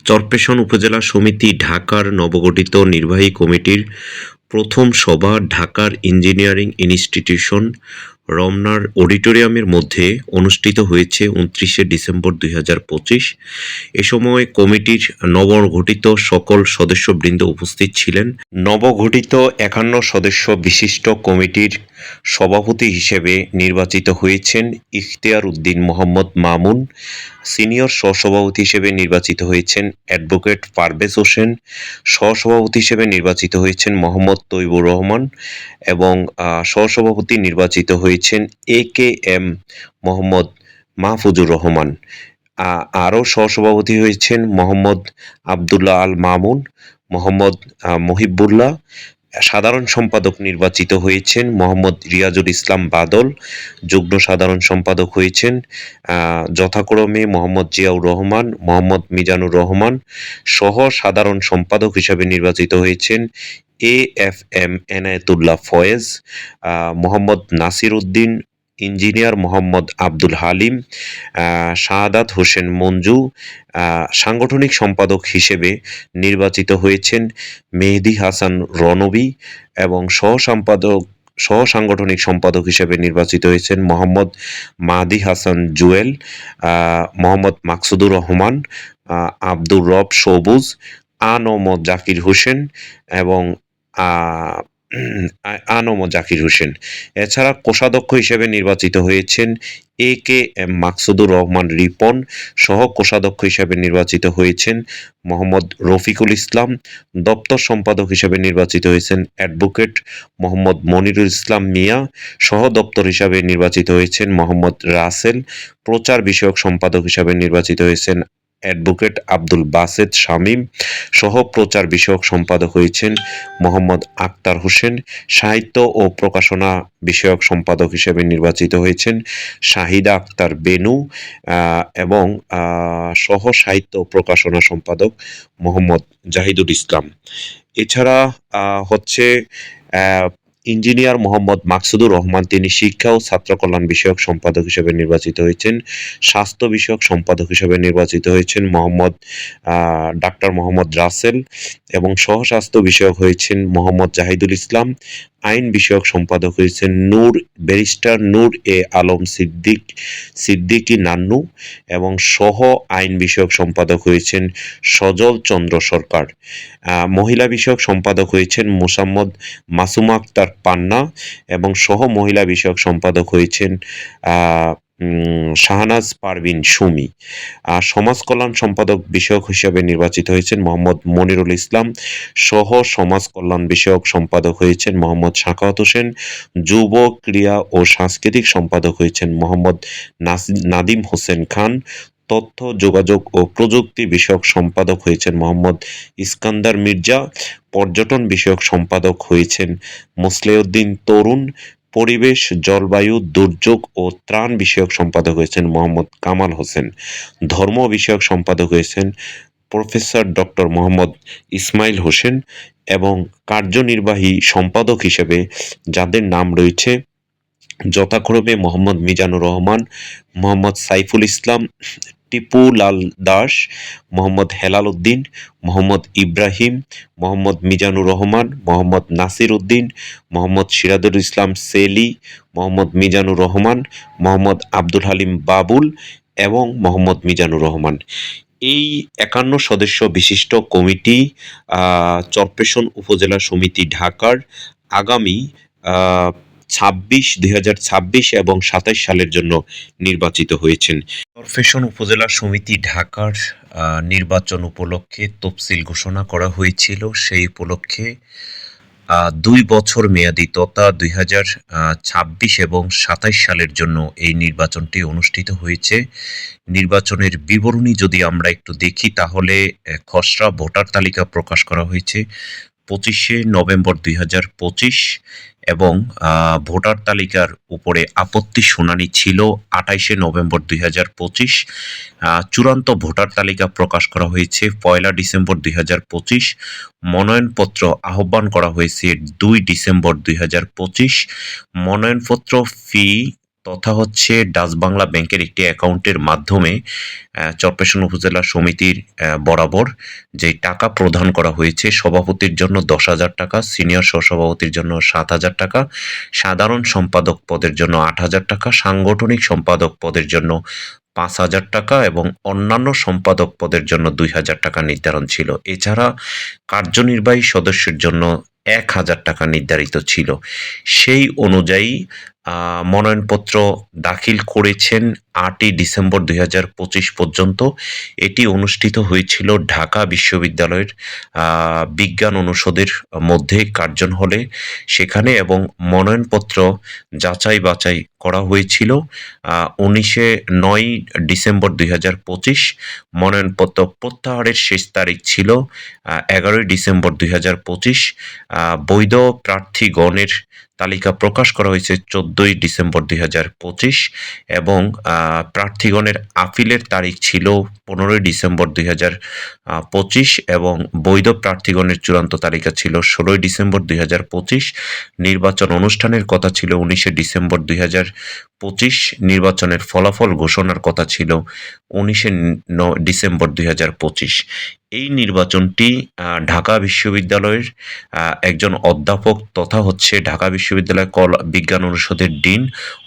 চরপেশন উপজেলা সমিতি ঢাকার নবগঠিত নির্বাহী কমিটির প্রথম সভা ঢাকার ইঞ্জিনিয়ারিং ইনস্টিটিউশন রমনার অডিটোরিয়ামের মধ্যে অনুষ্ঠিত হয়েছে ২৯শে ডিসেম্বর ২০২৫। এ সময় কমিটির নবগঠিত সকল সদস্যবৃন্দ উপস্থিত ছিলেন। নবগঠিত ৫১ সদস্য বিশিষ্ট কমিটির সভাপতি হিসেবে নির্বাচিত হয়েছেন ইখতিয়ার উদ্দিন মোহাম্মদ মামুন। সিনিয়র সহসভাপতি হিসেবে নির্বাচিত হয়েছেন অ্যাডভোকেট পারভেজ হোসেন। সহসভাপতি হিসেবে নির্বাচিত হয়েছেন মোহাম্মদ তৈবুর রহমান এবং সহসভাপতি নির্বাচিত হয়েছেন এ.কে.এম. মোহাম্মদ মাহফুজুর রহমান। আরও সহসভাপতি হয়েছেন মোহাম্মদ আবদুল্লাহ আল মামুন, মোহাম্মদ মহিবুল্লাহ। সাধারণ সম্পাদক নির্বাচিত হয়েছেন মোহাম্মদ রিয়াজুল ইসলাম বাদল। যুগ্ম সাধারণ সম্পাদক হয়েছেন যথাক্রমে মোহাম্মদ জিয়াউর রহমান, মোহাম্মদ মিজানুর রহমান। সহ সাধারণ সম্পাদক হিসাবে নির্বাচিত হয়েছেন এ.এফ.এম. এনায়েতুল্লাহ ফয়েজ, মোহাম্মদ নাসির উদ্দিন, ইঞ্জিনিয়ার মোহাম্মদ আব্দুল হালিম, শাহাদাত হোসেন মঞ্জু। সাংগঠনিক সম্পাদক হিসেবে নির্বাচিত হয়েছেন মেহেদী হাসান রণবী এবং সাংগঠনিক সম্পাদক হিসেবে নির্বাচিত হয়েছেন মোহাম্মদ মাহদী হাসান জুয়েল, মোহাম্মদ মাকসুদুর রহমান, আব্দুর রব সবুজ, আ.ন.ম জাকির হোসেন এবং জাকির হোসেন। এছাড়া কোষাধ্যক্ষ হিসেবে নির্বাচিত হয়েছেন এ.কে.এম. মাকসুদুর রহমান রিপন। সহ কোষাধ্যক্ষ হিসেবে নির্বাচিত হয়েছেন মোহাম্মদ রফিকুল ইসলাম। দপ্তর সম্পাদক হিসেবে নির্বাচিত হয়েছেন অ্যাডভোকেট মোহাম্মদ মনিরুল ইসলাম মিয়া। সহ দপ্তর হিসাবে নির্বাচিত হয়েছেন মোহাম্মদ রাসেল। প্রচার বিষয়ক সম্পাদক হিসাবে নির্বাচিত হয়েছেন অ্যাডভোকেট আব্দুল বাসেত শামীম। সহ প্রচার বিষয়ক সম্পাদক হয়েছেন মোহাম্মদ আক্তার হোসেন। সাহিত্য ও প্রকাশনা বিষয়ক সম্পাদক হিসেবে নির্বাচিত হয়েছেন শাহিদা আক্তার বেনু এবং সহ সাহিত্য ও প্রকাশনা সম্পাদক মোহাম্মদ জাহিদুল ইসলাম। এছাড়া হচ্ছে ইঞ্জিনিয়ার মোহাম্মদ মাকসুদুর রহমান, তিনি শিক্ষা ও ছাত্র কল্যাণ বিষয়ক সম্পাদক হিসেবে নির্বাচিত হয়েছেন। স্বাস্থ্য বিষয়ক সম্পাদক হিসেবে নির্বাচিত হয়েছেন ডাক্তার মোহাম্মদ রাসেল এবং সহস্বাস্থ্য বিষয়ক হয়েছেন মোহাম্মদ জাহিদুল ইসলাম। আইন বিষয়ক সম্পাদক হয়েছেন ব্যারিস্টার নূর এ আলম সিদ্দিকী নান্নু এবং সহ আইন বিষয়ক সম্পাদক হয়েছেন সজল চন্দ্র সরকার। মহিলা বিষয়ক সম্পাদক হয়েছেন মোসাম্মদ মাসুমা আক্তার পান্না এবং সহ মহিলা বিষয়ক সম্পাদক হয়েছেন শাহনাজ পারভিন সুমি। সমাজ কল্যাণ সম্পাদক বিষয়ক হিসেবে নির্বাচিত হয়েছেন মোহাম্মদ মনিরুল ইসলাম। সহ সমাজ কল্যাণ বিষয়ক সম্পাদক হয়েছেন মোহাম্মদ সাখাওয়াত হোসেন। যুব ক্রীড়া ও সাংস্কৃতিক সম্পাদক হয়েছেন মোহাম্মদ নাদিম হোসেন খান। তথ্য যোগাযোগ ও প্রযুক্তি বিষয়ক সম্পাদক হয়েছেন মোহাম্মদ ইস্কান্দার মির্জা। পর্যটন বিষয়ক সম্পাদক হয়েছেন মোসলেউদ্দিন তরুণ। পরিবেশ, জলবায়ু, দুর্যোগ ও ত্রাণ বিষয়ক সম্পাদক হয়েছেন মোহাম্মদ কামাল হোসেন। ধর্ম বিষয়ক সম্পাদক হয়েছেন প্রফেসর ডক্টর মোহাম্মদ ইসমাইল হোসেন এবং কার্যনির্বাহী সম্পাদক হিসেবে যাদের নাম রয়েছে যথাক্রমে মোহাম্মদ মিজানুর রহমান, মোহাম্মদ সাইফুল ইসলাম, টিপু লাল দাস, মোহাম্মদ হেলাল উদ্দিন, মোহাম্মদ ইব্রাহিম, মোহাম্মদ মিজানুর রহমান, মোহাম্মদ নাসির উদ্দিন, মোহাম্মদ সিরাজুল ইসলাম সেলি, মোহাম্মদ মিজানুর রহমান, মোহাম্মদ আব্দুল হালিম বাবুল এবং মোহাম্মদ মিজানুর রহমান। এই ৫১ সদস্য বিশিষ্ট কমিটি চরপেশন উপজেলা সমিতি ঢাকার আগামী ২০২৬ এবং ২৭ সালের জন্য নির্বাচিত হয়েছেন। চরপেশন উপজেলা সমিতি ঢাকার নির্বাচন উপলক্ষে তফসিল ঘোষণা করা হয়েছিল। সেই উপলক্ষে ২ বছর মেয়াদী তথা ২০২৬ এবং ২৭ সালের জন্য এই নির্বাচনটি অনুষ্ঠিত হয়েছে। নির্বাচনের বিবরণী যদি আমরা একটু দেখি তাহলে খসড়া ভোটার তালিকা প্রকাশ করা হয়েছে ২৫শে নভেম্বর ২০২৫ এবং ভোটার তালিকার উপরে আপত্তি শুনানি ছিল ২৮শে নভেম্বর ২০২৫। চূড়ান্ত ভোটার তালিকা প্রকাশ করা হয়েছে ১ ডিসেম্বর ২০২৫। মনোনয়নপত্র আহ্বান করা হয়েছে ২ ডিসেম্বর ২০২৫। মনোনয়নপত্র ফি তথা হচ্ছে ডাচ বাংলা ব্যাংকের একটি অ্যাকাউন্টের মাধ্যমে চরপেশন উপজেলা সমিতির বরাবর যে টাকা প্রদান করা হয়েছে, সভাপতির জন্য 10,000 টাকা, সিনিয়র সহসভাপতির জন্য 7,000 টাকা, সাধারণ সম্পাদক পদের জন্য 8,000 টাকা, সাংগঠনিক সম্পাদক পদের জন্য 5,000 টাকা এবং অন্যান্য সম্পাদক পদের জন্য 2,000 টাকা নির্ধারণ ছিল। এছাড়া কার্যনির্বাহী সদস্যের জন্য 1,000 টাকা নির্ধারিত ছিল। সেই অনুযায়ী মনোনয়নপত্র দাখিল করেছেন 8ই ডিসেম্বর 2025 পর্যন্ত। এটি অনুষ্ঠিত হয়েছিল ঢাকা বিশ্ববিদ্যালয়ের বিজ্ঞান অনুষদের মধ্যে কার্জন হলে সেখানে, এবং মনোনয়নপত্র যাচাই বাছাই করা হয়েছিল 9ই ডিসেম্বর 2025। মনোনয়নপত্র প্রত্যাহারের শেষ তারিখ ছিল 11ই ডিসেম্বর 2025। বৈধ প্রার্থীগণের তালিকা প্রকাশ করা হয়েছে 14ই ডিসেম্বর 2025 এবং প্রার্থীগণের আপিলের তারিখ ছিল 15ই ডিসেম্বর 2025 এবং বৈধ প্রার্থীগণের চূড়ান্ত তালিকা ছিল 16ই ডিসেম্বর 2025। নির্বাচন অনুষ্ঠানের কথা ছিল 19শে ডিসেম্বর 2025। নির্বাচনের ফলাফল ঘোষণার কথা ছিল 19শে ডিসেম্বর 2025। এই নির্বাচনটি ঢাকা বিশ্ববিদ্যালয়ের একজন অধ্যাপক তথা হচ্ছে ঢাকা বিশ্ববিদ্যালয় বিজ্ঞান অনুষদের ডিন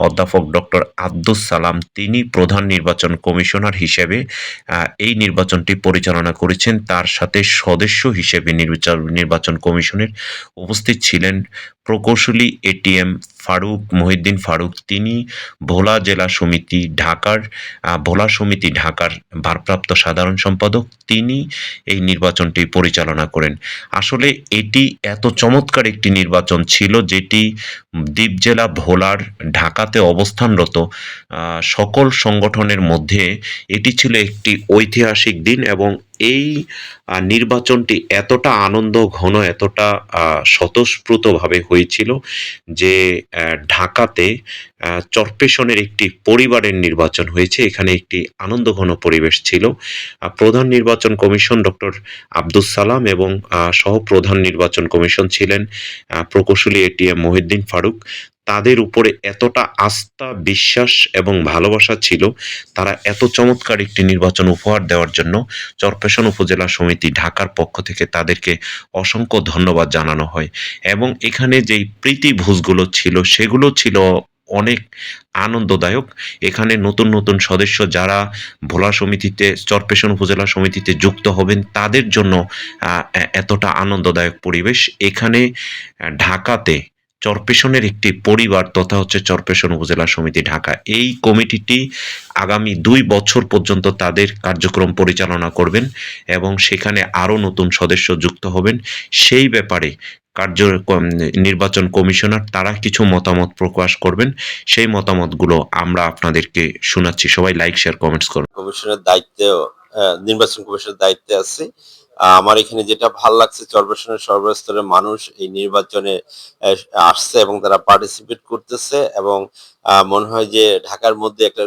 অধ্যাপক ডক্টর আব্দুস সালাম, তিনি প্রধান নির্বাচন কমিশনার হিসেবে এই নির্বাচনটি পরিচালনা করেছেন। তার সাথে সদস্য হিসেবে নির্বাচন কমিশনের উপস্থিত ছিলেন প্রকৌশলী এটিএম মহিউদ্দিন ফারুক। তিনি ভোলা সমিতি ঢাকার ভারপ্রাপ্ত সাধারণ সম্পাদক। তিনি এই নির্বাচনটি পরিচালনা করেন। আসলে এটি এত চমৎকার একটি নির্বাচন ছিল যেটি দ্বীপ জেলা ভোলার ঢাকাতে অবস্থানরত সকল সংগঠনের মধ্যে এটি ছিল একটি ঐতিহাসিক দিন, এবং এই নির্বাচনটি এতটা আনন্দ ঘন, এতটা স্বতঃস্ফূর্তভাবে হয়েছিল যে ঢাকাতে চরপেশনের একটি পরিবারের নির্বাচন হয়েছে। এখানে একটি আনন্দঘন পরিবেশ ছিল। প্রধান নির্বাচন কমিশন ডক্টর আব্দুস সালাম এবং সহপ্রধান নির্বাচন কমিশন ছিলেন প্রকৌশলী এটিএম মহিউদ্দিন ফারুক। তাদের উপরে এতটা আস্থা, বিশ্বাস এবং ভালোবাসা ছিল, তারা এত চমৎকার একটি নির্বাচন উপহার দেওয়ার জন্য চরপেশন উপজেলা সমিতি ঢাকার পক্ষ থেকে তাদেরকে অসংখ্য ধন্যবাদ জানানো হয়। এবং এখানে যেই প্রীতিভোজগুলো ছিল সেগুলো ছিল অনেক আনন্দদায়ক। এখানে নতুন নতুন সদস্য যারা ভোলা সমিতিতে, চরপেশন উপজেলা সমিতিতে যুক্ত হবেন তাদের জন্য এতটা আনন্দদায়ক পরিবেশ। এখানে ঢাকাতে চরপেশনের একটি পরিবার তথা হচ্ছে চরপেশন উপজেলা সমিতি ঢাকা, এই কমিটিটি আগামী 2 বছর পর্যন্ত তাদের কার্যক্রম পরিচালনা করবেন এবং সেখানে আরও নতুন সদস্য যুক্ত হবেন। সেই ব্যাপারে নির্বাচন কমিশনার তারা কিছু মতামত প্রকাশ করবেন। সেই মতামতগুলো আমরা আপনাদেরকে শোনাচ্ছি। সবাই লাইক, শেয়ার, কমেন্টস করুন। কমিশনের দায়িত্বে, নির্বাচন কমিশনের দায়িত্বে আছি। আমার এখানে যেটা ভাল লাগছে, চরপেশনের সর্বস্তরের মানুষ এই নির্বাচনে আসছে এবং তারা পার্টিসিপেট করতেছে, এবং মনে হয় যে ঢাকার মধ্যে একটা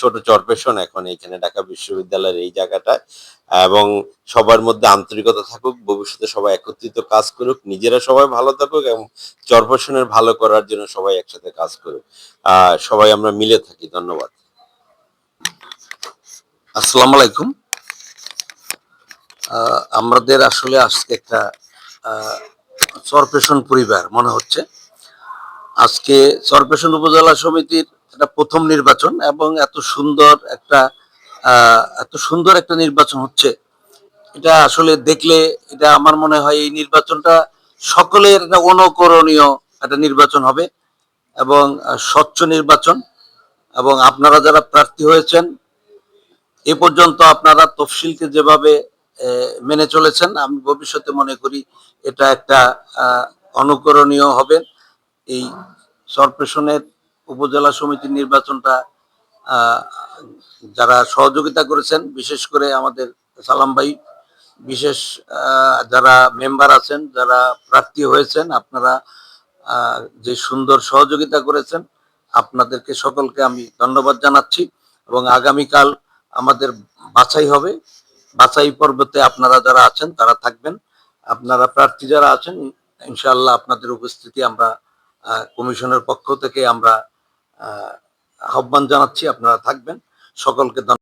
ছোট চরপেশন এখন এখানে ঢাকা বিশ্ববিদ্যালয়ের এই জায়গাটায়, এবং সবার মধ্যে আন্তরিকতা থাকুক, ভবিষ্যতে সবাই একত্রিত কাজ করুক, নিজেরা সবাই ভালো থাকুক এবং চরপেশনের ভালো করার জন্য সবাই একসাথে কাজ করুক। সবাই আমরা মিলে থাকি। ধন্যবাদ। আসসালামু আলাইকুম। আমাদের আসলে আজকে একটা চরপেশন পরিবার মনে হচ্ছে। আজকে চরপেশন উপজেলা সমিতির একটা প্রথম নির্বাচন, এবং এত সুন্দর একটা নির্বাচন হচ্ছে, এটা আসলে দেখলে এটা আমার মনে হয় এই নির্বাচনটা সকলের একটা অনুকরণীয় একটা নির্বাচন হবে এবং স্বচ্ছ নির্বাচন। এবং আপনারা যারা প্রার্থী হয়েছেন এ পর্যন্ত আপনারা তফসিলকে যেভাবে মেনে চলেছেন, আমি ভবিষ্যতে মনে করি এটা একটা অনুকরণীয় হবে। এই চরপেশনের উপজেলা সমিতির নির্বাচনটা যারা সহযোগিতা করেছেন, বিশেষ করে আমাদের সালাম ভাই, বিশেষ যারা মেম্বার আছেন, যারা প্রার্থী হয়েছেন, আপনারা যে সুন্দর সহযোগিতা করেছেন, আপনাদেরকে সকলকে আমি ধন্যবাদ জানাচ্ছি। এবং আগামীকাল আমাদের বাছাই হবে। বাছাই পর্বতে আপনারা যারা আছেন তারা থাকবেন। আপনারা প্রার্থী যারা আছেন, ইনশাআল্লাহ আপনাদের উপস্থিতি আমরা কমিশনের পক্ষ থেকে আমরা আহ্বান জানাচ্ছি, আপনারা থাকবেন। সকলকে ধন্যবাদ।